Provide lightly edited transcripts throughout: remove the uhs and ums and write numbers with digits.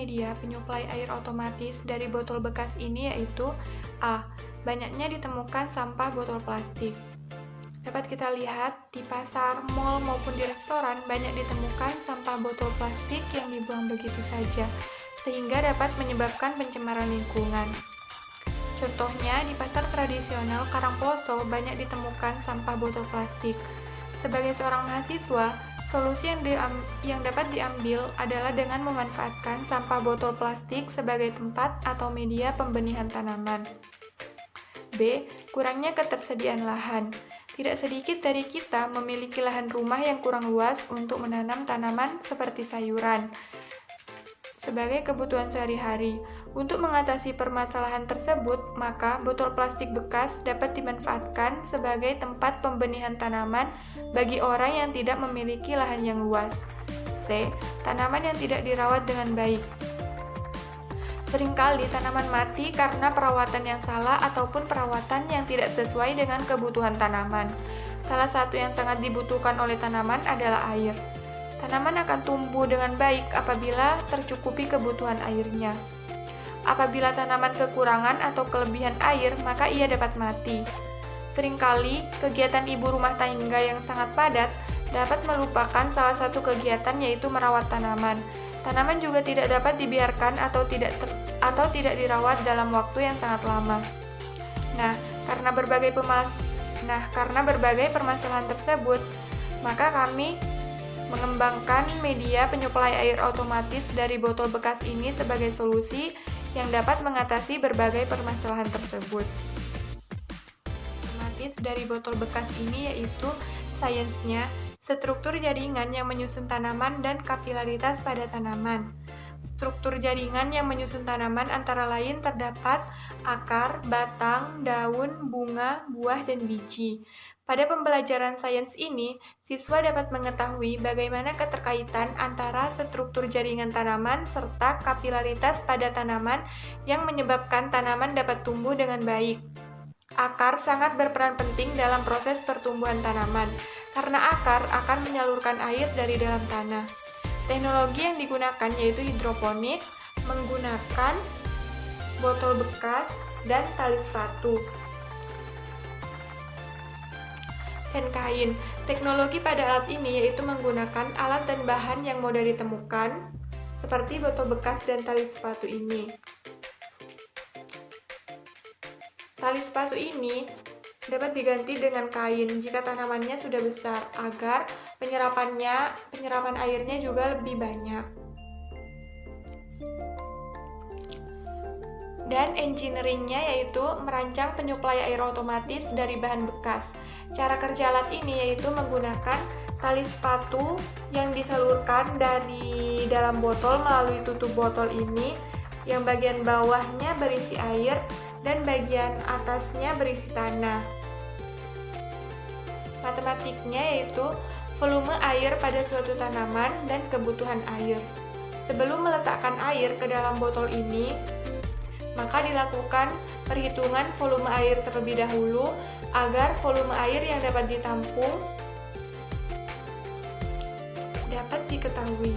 media penyuplai air otomatis dari botol bekas ini yaitu A. Banyaknya ditemukan sampah botol plastik. Dapat kita lihat di pasar, mal, maupun di restoran banyak ditemukan sampah botol plastik yang dibuang begitu saja, sehingga dapat menyebabkan pencemaran lingkungan. Contohnya, di pasar tradisional Karangploso banyak ditemukan sampah botol plastik. Sebagai seorang mahasiswa, solusi yang dapat diambil adalah dengan memanfaatkan sampah botol plastik sebagai tempat atau media pembenihan tanaman. B. Kurangnya ketersediaan lahan. Tidak sedikit dari kita memiliki lahan rumah yang kurang luas untuk menanam tanaman seperti sayuran sebagai kebutuhan sehari-hari. Untuk mengatasi permasalahan tersebut, maka botol plastik bekas dapat dimanfaatkan sebagai tempat pembenihan tanaman bagi orang yang tidak memiliki lahan yang luas. C. Tanaman yang tidak dirawat dengan baik. Seringkali tanaman mati karena perawatan yang salah ataupun perawatan yang tidak sesuai dengan kebutuhan tanaman. Salah satu yang sangat dibutuhkan oleh tanaman adalah air. Tanaman akan tumbuh dengan baik apabila tercukupi kebutuhan airnya. Apabila tanaman kekurangan atau kelebihan air, maka ia dapat mati. Seringkali, kegiatan ibu rumah tangga yang sangat padat dapat melupakan salah satu kegiatan yaitu merawat tanaman. Tanaman juga tidak dapat dibiarkan atau tidak dirawat dalam waktu yang sangat lama. Karena berbagai permasalahan tersebut, maka kami mengembangkan media penyuplai air otomatis dari botol bekas ini sebagai solusi yang dapat mengatasi berbagai permasalahan tersebut. Otomatis dari botol bekas ini yaitu sainsnya struktur jaringan yang menyusun tanaman dan kapilaritas pada tanaman. Struktur jaringan yang menyusun tanaman antara lain terdapat akar, batang, daun, bunga, buah, dan biji. Pada pembelajaran sains ini, siswa dapat mengetahui bagaimana keterkaitan antara struktur jaringan tanaman serta kapilaritas pada tanaman yang menyebabkan tanaman dapat tumbuh dengan baik. Akar sangat berperan penting dalam proses pertumbuhan tanaman, karena akar akan menyalurkan air dari dalam tanah. Teknologi yang digunakan yaitu hidroponik, menggunakan botol bekas dan tali sepatu. Dan kain. Teknologi pada alat ini yaitu menggunakan alat dan bahan yang mudah ditemukan, seperti botol bekas dan tali sepatu ini. Tali sepatu ini dapat diganti dengan kain jika tanamannya sudah besar, agar penyerapan airnya juga lebih banyak. Dan engineeringnya yaitu merancang penyuplai air otomatis dari bahan bekas. Cara kerja alat ini yaitu menggunakan tali sepatu yang disalurkan dari dalam botol melalui tutup botol ini, yang bagian bawahnya berisi air dan bagian atasnya berisi tanah. Matematiknya yaitu volume air pada suatu tanaman dan kebutuhan air. Sebelum meletakkan air ke dalam botol ini, maka dilakukan perhitungan volume air terlebih dahulu agar volume air yang dapat ditampung dapat diketahui.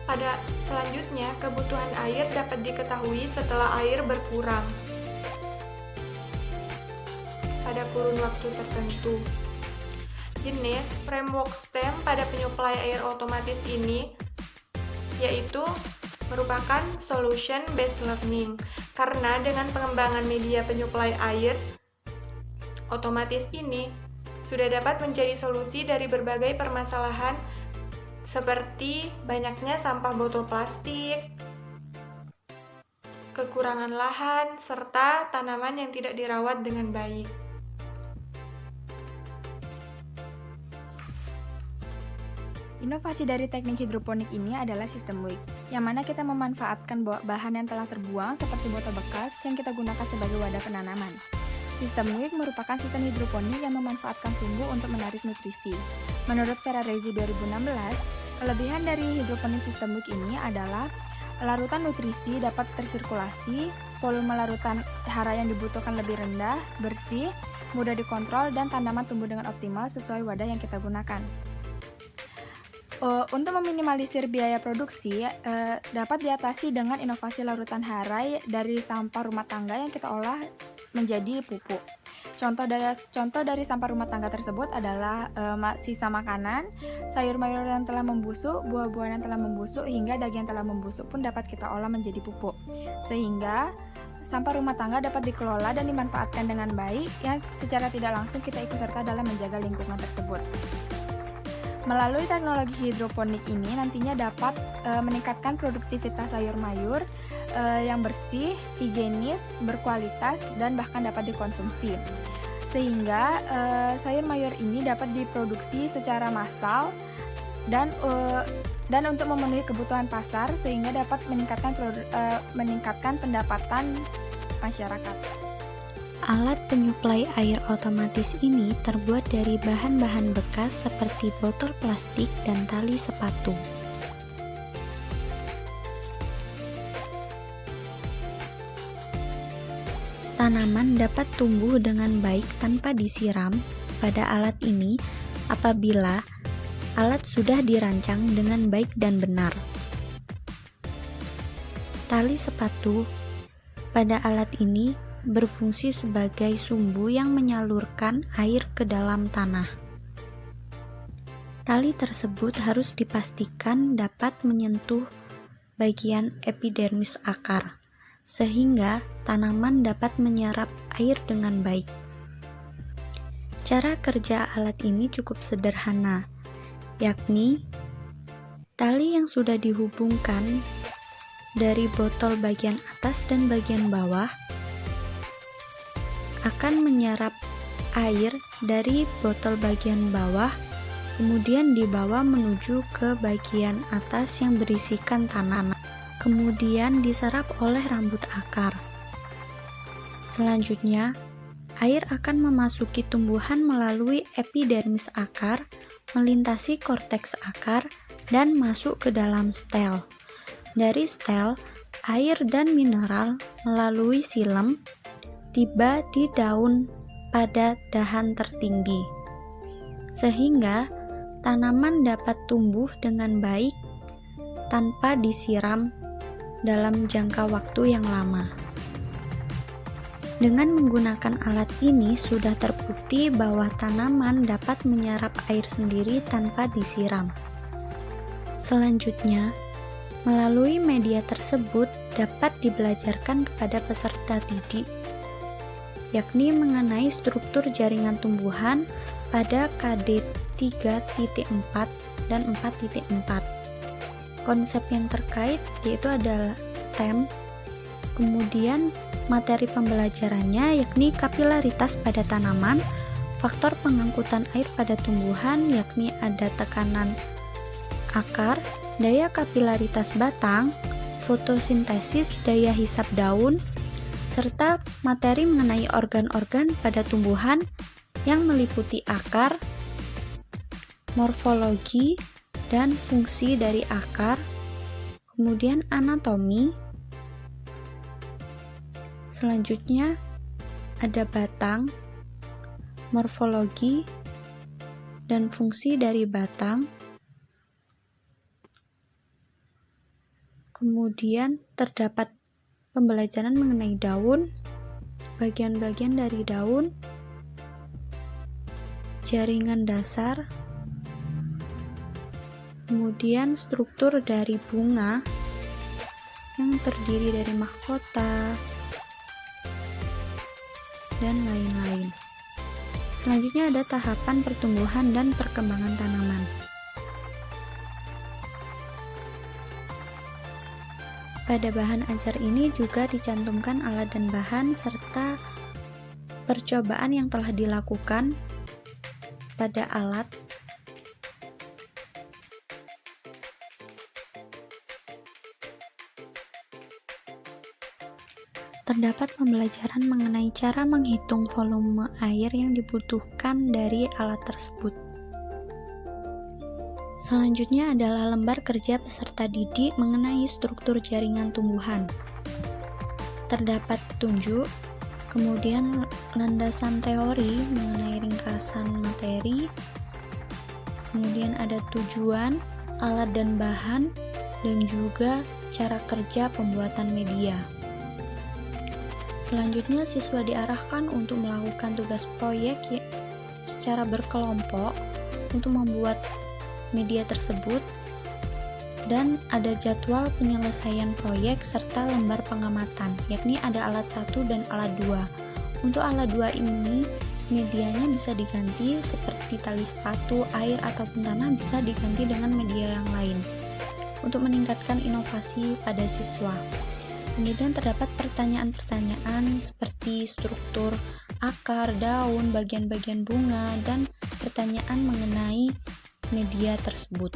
Pada selanjutnya, kebutuhan air dapat diketahui setelah air berkurang pada kurun waktu tertentu. Jenis framework STEM pada penyuplai air otomatis ini yaitu merupakan solution based learning, karena dengan pengembangan media penyuplai air otomatis ini sudah dapat menjadi solusi dari berbagai permasalahan seperti banyaknya sampah botol plastik, kekurangan lahan, serta tanaman yang tidak dirawat dengan baik. Inovasi dari teknik hidroponik ini adalah sistem WIC, yang mana kita memanfaatkan bahan yang telah terbuang seperti botol bekas yang kita gunakan sebagai wadah penanaman. Sistem WIC merupakan sistem hidroponik yang memanfaatkan sumbu untuk menarik nutrisi. Menurut Ferraresi 2016, kelebihan dari hidroponik sistem WIC ini adalah larutan nutrisi dapat tersirkulasi, volume larutan hara yang dibutuhkan lebih rendah, bersih, mudah dikontrol, dan tanaman tumbuh dengan optimal sesuai wadah yang kita gunakan. Untuk meminimalisir biaya produksi, dapat diatasi dengan inovasi larutan harai dari sampah rumah tangga yang kita olah menjadi pupuk. Contoh dari sampah rumah tangga tersebut adalah sisa makanan, sayur mayur yang telah membusuk, buah-buahan yang telah membusuk, hingga daging yang telah membusuk pun dapat kita olah menjadi pupuk. Sehingga sampah rumah tangga dapat dikelola dan dimanfaatkan dengan baik, yang secara tidak langsung kita ikut serta dalam menjaga lingkungan tersebut. Melalui teknologi hidroponik ini nantinya dapat meningkatkan produktivitas sayur mayur yang bersih, higienis, berkualitas, dan bahkan dapat dikonsumsi. Sehingga sayur mayur ini dapat diproduksi secara massal dan untuk memenuhi kebutuhan pasar, sehingga dapat meningkatkan pendapatan masyarakat. Alat penyuplai air otomatis ini terbuat dari bahan-bahan bekas seperti botol plastik dan tali sepatu. Tanaman dapat tumbuh dengan baik tanpa disiram pada alat ini apabila alat sudah dirancang dengan baik dan benar. Tali sepatu pada alat ini berfungsi sebagai sumbu yang menyalurkan air ke dalam tanah. Tali tersebut harus dipastikan dapat menyentuh bagian epidermis akar, sehingga tanaman dapat menyerap air dengan baik. Cara kerja alat ini cukup sederhana, yakni tali yang sudah dihubungkan dari botol bagian atas dan bagian bawah akan menyerap air dari botol bagian bawah, kemudian dibawa menuju ke bagian atas yang berisikan tanah, kemudian diserap oleh rambut akar. Selanjutnya, air akan memasuki tumbuhan melalui epidermis akar, melintasi korteks akar, dan masuk ke dalam stel. Dari stel, air dan mineral melalui silem tiba di daun pada dahan tertinggi, sehingga tanaman dapat tumbuh dengan baik tanpa disiram dalam jangka waktu yang lama. Dengan menggunakan alat ini sudah terbukti bahwa tanaman dapat menyerap air sendiri tanpa disiram. Selanjutnya, melalui media tersebut dapat dibelajarkan kepada peserta didik, yakni mengenai struktur jaringan tumbuhan pada KD 3.4 dan 4.4. Konsep yang terkait yaitu adalah stem, kemudian materi pembelajarannya yakni kapilaritas pada tanaman, faktor pengangkutan air pada tumbuhan yakni ada tekanan akar, daya kapilaritas batang, fotosintesis, daya hisap daun, serta materi mengenai organ-organ pada tumbuhan yang meliputi akar, morfologi, dan fungsi dari akar, kemudian anatomi. Selanjutnya ada batang, morfologi, dan fungsi dari batang. Kemudian terdapat pembelajaran mengenai daun, bagian-bagian dari daun, jaringan dasar, kemudian struktur dari bunga yang terdiri dari mahkota, dan lain-lain. Selanjutnya ada tahapan pertumbuhan dan perkembangan tanaman. Pada bahan ajar ini juga dicantumkan alat dan bahan serta percobaan yang telah dilakukan pada alat. Terdapat pembelajaran mengenai cara menghitung volume air yang dibutuhkan dari alat tersebut. Selanjutnya adalah lembar kerja peserta didik mengenai struktur jaringan tumbuhan. Terdapat petunjuk, kemudian landasan teori mengenai ringkasan materi, kemudian ada tujuan, alat dan bahan, dan juga cara kerja pembuatan media. Selanjutnya, siswa diarahkan untuk melakukan tugas proyek secara berkelompok untuk membuat media tersebut, dan ada jadwal penyelesaian proyek serta lembar pengamatan, yakni ada alat 1 dan alat 2. Untuk alat 2 ini, medianya bisa diganti seperti tali sepatu, air, ataupun tanah bisa diganti dengan media yang lain untuk meningkatkan inovasi pada siswa. Kemudian terdapat pertanyaan-pertanyaan seperti struktur akar, daun, bagian-bagian bunga, dan pertanyaan mengenai media tersebut.